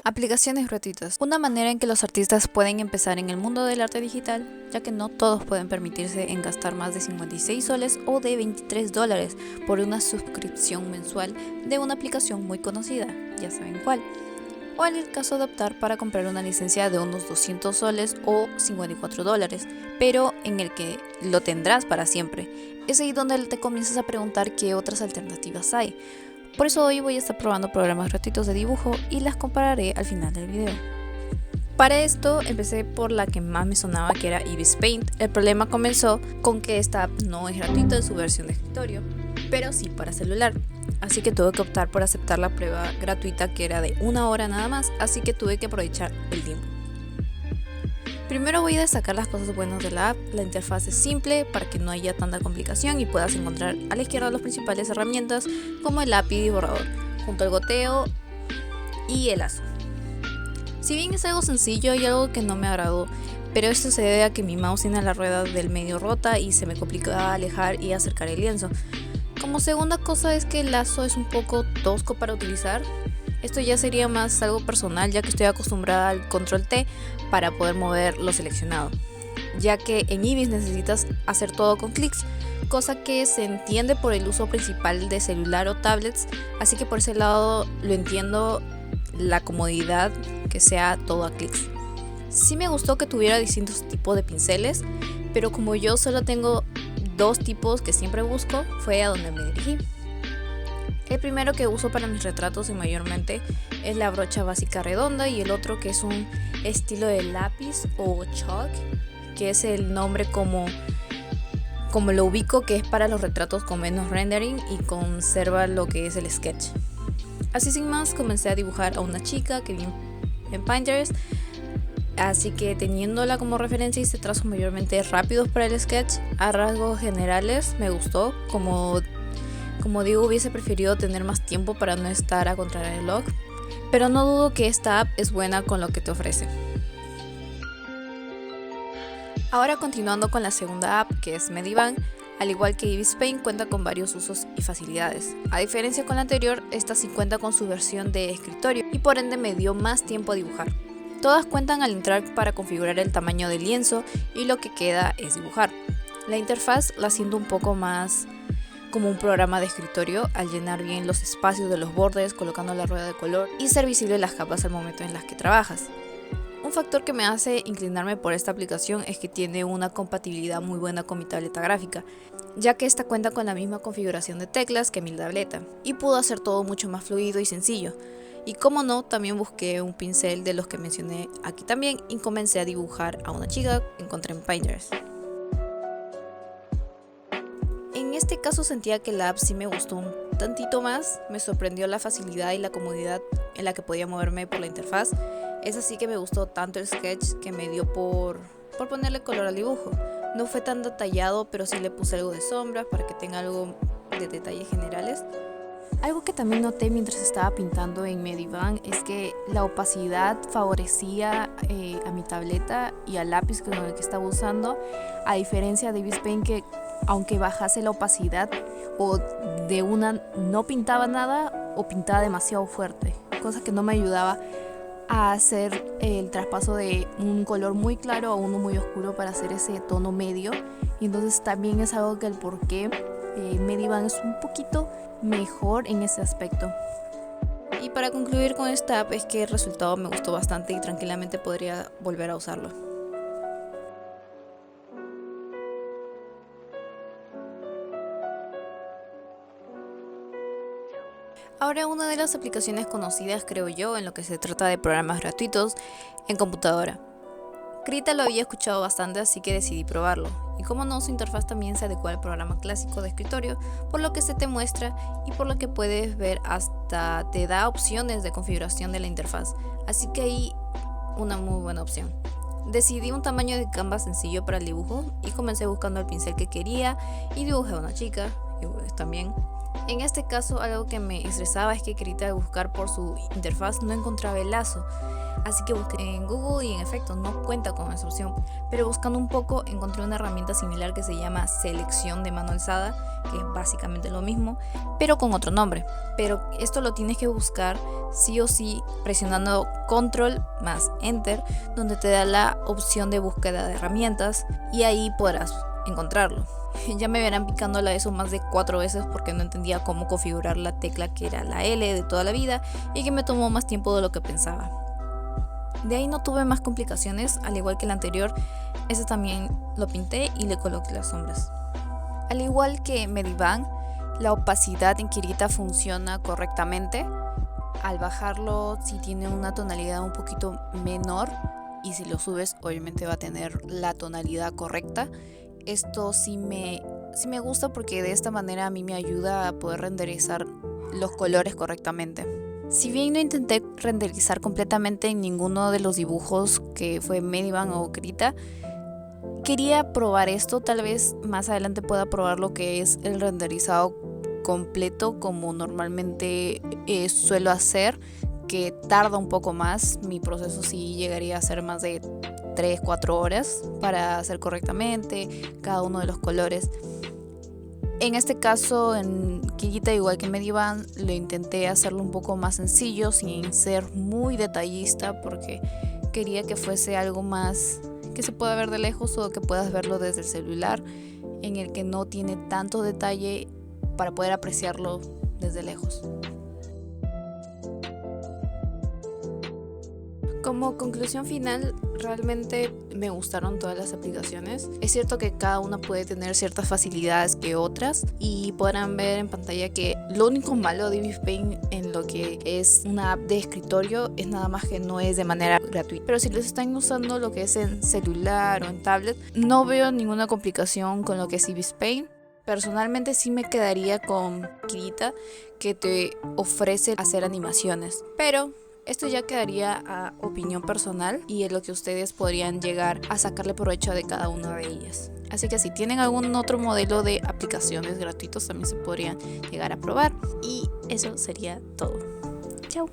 Aplicaciones gratuitas. Una manera en que los artistas pueden empezar en el mundo del arte digital, ya que no todos pueden permitirse en gastar más de 56 soles o de $23 por una suscripción mensual de una aplicación muy conocida, ya saben cuál. O en el caso de optar para comprar una licencia de unos 200 soles o $54, pero en el que lo tendrás para siempre. Es ahí donde te comienzas a preguntar qué otras alternativas hay. Por eso hoy voy a estar probando programas gratuitos de dibujo y las compararé al final del video. Para esto empecé por la que más me sonaba, que era Ibis Paint. El problema comenzó con que esta app no es gratuita en su versión de escritorio, pero sí para celular. Así que tuve que optar por aceptar la prueba gratuita, que era de 1 hora nada más, así que tuve que aprovechar el tiempo. Primero voy a destacar las cosas buenas de la app. La interfaz es simple para que no haya tanta complicación y puedas encontrar a la izquierda las principales herramientas como el lápiz y borrador, junto al goteo y el lazo. Si bien es algo sencillo y algo que no me agradó, pero esto se debe a que mi mouse tiene la rueda del medio rota y se me complica alejar y acercar el lienzo. Como segunda cosa es que el lazo es un poco tosco para utilizar. Esto ya sería más algo personal, ya que estoy acostumbrada al control T para poder mover lo seleccionado, ya que en Ibis necesitas hacer todo con clics, cosa que se entiende por el uso principal de celular o tablets, así que por ese lado lo entiendo, la comodidad que sea todo a clics. Sí me gustó que tuviera distintos tipos de pinceles, pero como yo solo tengo 2 tipos que siempre busco, fue a donde me dirigí. El primero que uso para mis retratos y mayormente es la brocha básica redonda, y el otro que es un estilo de lápiz o chalk, que es el nombre como lo ubico, que es para los retratos con menos rendering y conserva lo que es el sketch. Así sin más comencé a dibujar a una chica que vi en Pinterest, así que teniéndola como referencia hice trazos mayormente rápidos para el sketch. A rasgos generales me gustó, como digo, hubiese preferido tener más tiempo para no estar a contrarreloj, pero no dudo que esta app es buena con lo que te ofrece. Ahora continuando con la segunda app, que es Medivan, al igual que Ibis Paint cuenta con varios usos y facilidades. A diferencia con la anterior, esta sí cuenta con su versión de escritorio y por ende me dio más tiempo a dibujar. Todas cuentan al entrar para configurar el tamaño del lienzo y lo que queda es dibujar. La interfaz la siento un poco más como un programa de escritorio, al llenar bien los espacios de los bordes, colocando la rueda de color y ser visible las capas al momento en las que trabajas. Un factor que me hace inclinarme por esta aplicación es que tiene una compatibilidad muy buena con mi tableta gráfica, ya que esta cuenta con la misma configuración de teclas que mi tableta, y pudo hacer todo mucho más fluido y sencillo. Y como no, también busqué un pincel de los que mencioné aquí también y comencé a dibujar a una chica que encontré en Pinterest. En este caso sentía que la app sí me gustó un tantito más, me sorprendió la facilidad y la comodidad en la que podía moverme por la interfaz. Es así que me gustó tanto el sketch que me dio por ponerle color al dibujo. No fue tan detallado, pero sí le puse algo de sombras para que tenga algo de detalles generales. Algo que también noté mientras estaba pintando en Medivan es que la opacidad favorecía a mi tableta y al lápiz con el que estaba usando, a diferencia de Ibis Paint, que aunque bajase la opacidad o de una no pintaba nada o pintaba demasiado fuerte, cosa que no me ayudaba a hacer el traspaso de un color muy claro a uno muy oscuro para hacer ese tono medio. Y entonces también es algo que el porqué Medivan es un poquito mejor en ese aspecto. Y para concluir con esta app es que el resultado me gustó bastante y tranquilamente podría volver a usarlo. Ahora una de las aplicaciones conocidas, creo yo, en lo que se trata de programas gratuitos en computadora. Krita lo había escuchado bastante, así que decidí probarlo. Y como no, su interfaz también se adecua al programa clásico de escritorio, por lo que se te muestra y por lo que puedes ver hasta te da opciones de configuración de la interfaz. Así que ahí una muy buena opción. Decidí un tamaño de canvas sencillo para el dibujo y comencé buscando el pincel que quería y dibujé a una chica y también. En este caso, algo que me estresaba es que quería buscar por su interfaz no encontraba el lazo, así que busqué en Google y en efecto no cuenta con esa opción, pero buscando un poco encontré una herramienta similar que se llama selección de mano alzada, que es básicamente lo mismo, pero con otro nombre. Pero esto lo tienes que buscar sí o sí presionando Control más Enter, donde te da la opción de búsqueda de herramientas y ahí podrás encontrarlo. Ya me verán picándola eso más de 4 veces porque no entendía cómo configurar la tecla que era la L de toda la vida y que me tomó más tiempo de lo que pensaba. De ahí no tuve más complicaciones, al igual que el anterior, ese también lo pinté y le coloqué las sombras. Al igual que Medivan, la opacidad en Kirita funciona correctamente. Al bajarlo, si tiene una tonalidad un poquito menor y si lo subes obviamente va a tener la tonalidad correcta. Esto sí me gusta porque de esta manera a mí me ayuda a poder renderizar los colores correctamente. Si bien no intenté renderizar completamente en ninguno de los dibujos que fue Medivan o Krita, quería probar esto. Tal vez más adelante pueda probar lo que es el renderizado completo como normalmente suelo hacer, que tarda un poco más. Mi proceso sí llegaría a ser más de 3-4 horas para hacer correctamente cada uno de los colores. En este caso, en Kirita, igual que en Medivan, lo intenté hacerlo un poco más sencillo, sin ser muy detallista, porque quería que fuese algo más que se pueda ver de lejos o que puedas verlo desde el celular, en el que no tiene tanto detalle para poder apreciarlo desde lejos. Como conclusión final, realmente me gustaron todas las aplicaciones. Es cierto que cada una puede tener ciertas facilidades que otras y podrán ver en pantalla que lo único malo de Vivid Paint en lo que es una app de escritorio es nada más que no es de manera gratuita. Pero si los están usando lo que es en celular o en tablet, no veo ninguna complicación con lo que es Vivid Paint. Personalmente sí me quedaría con Kirita, que te ofrece hacer animaciones, pero esto ya quedaría a opinión personal y es lo que ustedes podrían llegar a sacarle provecho de cada una de ellas. Así que si tienen algún otro modelo de aplicaciones gratuitos también se podrían llegar a probar. Y eso sería todo. Chao.